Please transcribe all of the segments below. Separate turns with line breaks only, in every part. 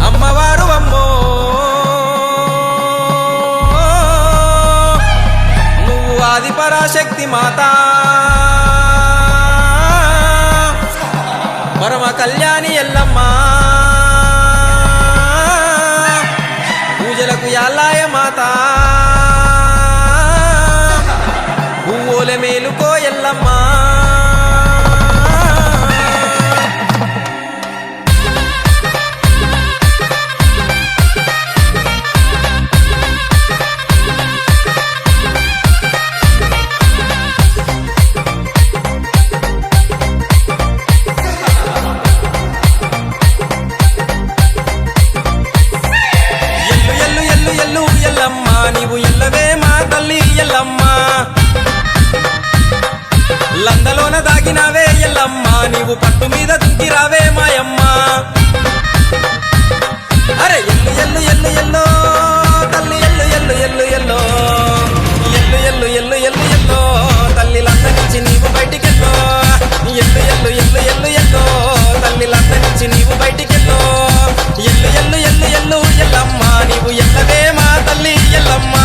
అమ్మవారు అమ్మో నువ్వు ఆది పరాశక్తి మాత పరమ కళ్యాణి ఎల్లమ్మ పూజలకు యాలాయ మాత పువ్వుల మేలుకో ఎల్లమ్మ ఎల్లమ్మ నీవు ఎల్లవే మా తల్లి ఎల్లమ్మ లందలోన దాగినావే ఎల్లమ్మ నీవు పట్టు మీద దుంకిరావే మాయమ్మ అరే ఎల్లు ఎల్లు ఎల్లు ఎల్లో తల్లి ఎల్లు ఎల్లు ఎల్లు ఎల్లో ఎల్లు ఎల్లు ఎల్లు ఎల్లు ఎల్లో తల్లి లంద నుంచి నీవు బయటికెళ్ళో ఎల్లు ఎల్లు ఎల్లు ఎల్లు ఎల్లో తల్లి లంద నుంచి నీవు బయటికెళ్ళో ఎల్లు ఎల్లు ఎల్లు ఎల్లు ఎల్లమ్మ నీవు ఎల్లవే మా తల్లి ఎల్లమ్మ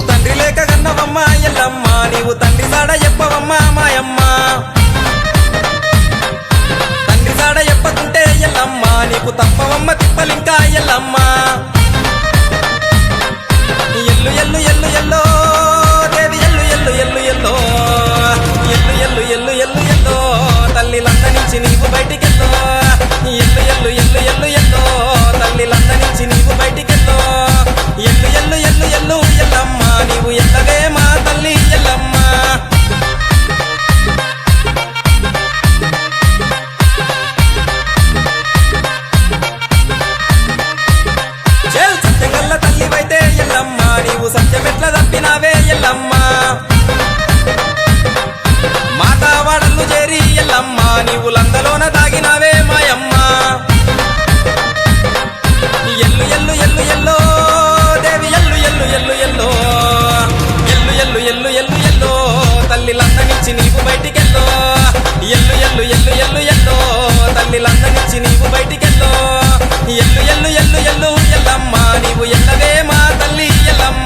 తండ్రి లేక కన్నవమ్మ ఎల్లమ్మ నీవు తండ్రి సాడ చెప్పవమ్మ మాయమ్మ తండ్రి సాడ చెప్పకుంటే ఎల్లమ్మ నీకు తప్పవమ్మ తిప్పలింకా ఎల్లమ్మ ఎల్లు ఎల్లు ఎల్లు ఎల్లో దేవి ఎల్లు ఎల్లు ఎల్లు ఎల్లో ఎల్లు ఎల్లు ఎల్లు ఎల్లు ఎల్లో తల్లి లంద నుంచి నీవు బయటికెళ్ళో ఎల్లు ఎల్లు ఎల్లు ఎల్లు ఎల్లో తల్లి లంద నుంచి నీవు బయటికెళ్ళో ఎల్లు ఎల్లు ఎల్లు ఎల్లు ఎల్లమ్మ నీవు ఎల్లవే మా తల్లి ఎల్లమ్మ సత్యంగల్ల తల్లివైతే ఎల్లమ్మ నీవు సత్యమెట్ల తప్పినావే ఎల్లమ్మ మాతావాడల్లు చేరి ఎల్లమ్మ నీవు లందలోన దాగినావే మాయమ్మ ఎల్లు ఎల్లు ఎల్లు ఎల్లో దేవి ఎల్లు ఎల్లు ఎల్లు ఎల్లో ఎల్లు ఎల్లు ఎల్లు ఎల్లు ఎల్లో తల్లి లంద నుంచి నీవు బయటికెళ్ళో ఎల్లు ఎల్లు ఎల్లు ఎల్లు ఎల్లో తల్లి లంద నుంచి నీవు బయటికెళ్ళో ఎల్లు ఎల్లు ఎల్లు ఎల్లు ఎల్లమ్మ నీవు ఎల్లవే మా తల్లి ఎల్లమ్మ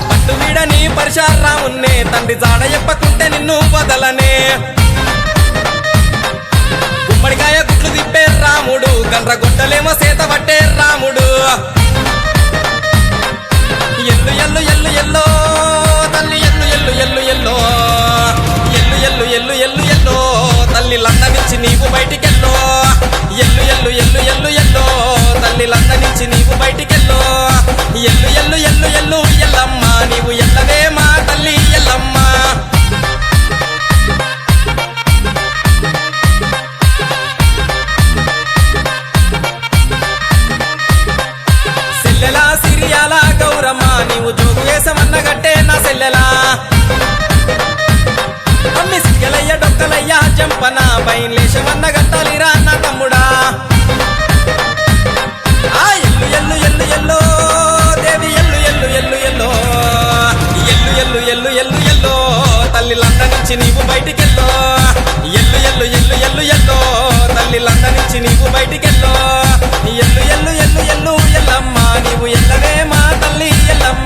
పట్టు వీడని పరిశారామున్నే తండ్రి జాడ చెప్పకుంటే నిన్ను వదలనే గుమ్మడికాయ గుట్లు తిప్పే రాముడు గండ్ర గుట్టలేమో సేత పట్టే రాముడు ఎల్లు ఎల్లు ఎల్లు ఎల్లో తల్లి ఎల్లు ఎల్లు ఎల్లు ఎల్లో ఎల్లు ఎల్లు ఎల్లు ఎల్లు ఎల్లో తల్లి లంద నుంచి నీవు బయటికెళ్ళో ఎల్లు ఎల్లు ఎల్లు ఎల్లు ఎల్లో తల్లి లంద నుంచి నీవు బయటికెళ్ళో ఎల్లు ఎల్లు ఎల్లు ఎల్లు ఎల్లమ్మ నీవు ఎల్లవే మా తల్లి ఎల్లమ్మ సెల్లెలా సిరియాల గౌరమ్మ నీవు జోగు వేసమన్నగట్టే నా సెల్లెలా అమ్మి సిగ్గలయ్య డొక్కలయ్య జంపన బయలేశమన్న గట్టాలిరా నా తమ్ముడా ఆ ఎల్లు ఎల్లు ఎల్లు ఎల్లో దేవి ఎల్లు ఎల్లు ఎల్లు ఎల్లో ఎల్లు ఎల్లు ఎల్లు ఎల్లు ఎల్లో తల్లి లంద నుంచి నీవు బయటికెళ్ళో ఎల్లు ఎల్లు ఎల్లు ఎల్లు ఎల్లో తల్లి లంద నుంచి నీవు బయటికెళ్ళో ఎల్లు ఎల్లు ఎల్లు ఎల్లు ఎల్లమ్మ నీవు ఎల్లవే మా తల్లి ఎల్లమ్మ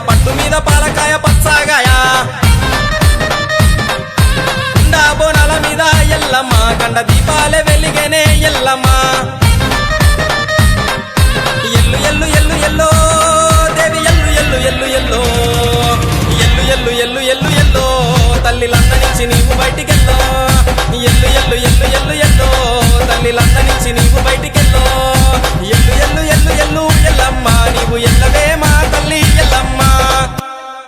పట్టు మీద పాలకాయ పచ్చాగాయ బోనాల మీద ఎల్లమ్మ కండ దీపాలే వెలిగేనే ఎల్లమ్మ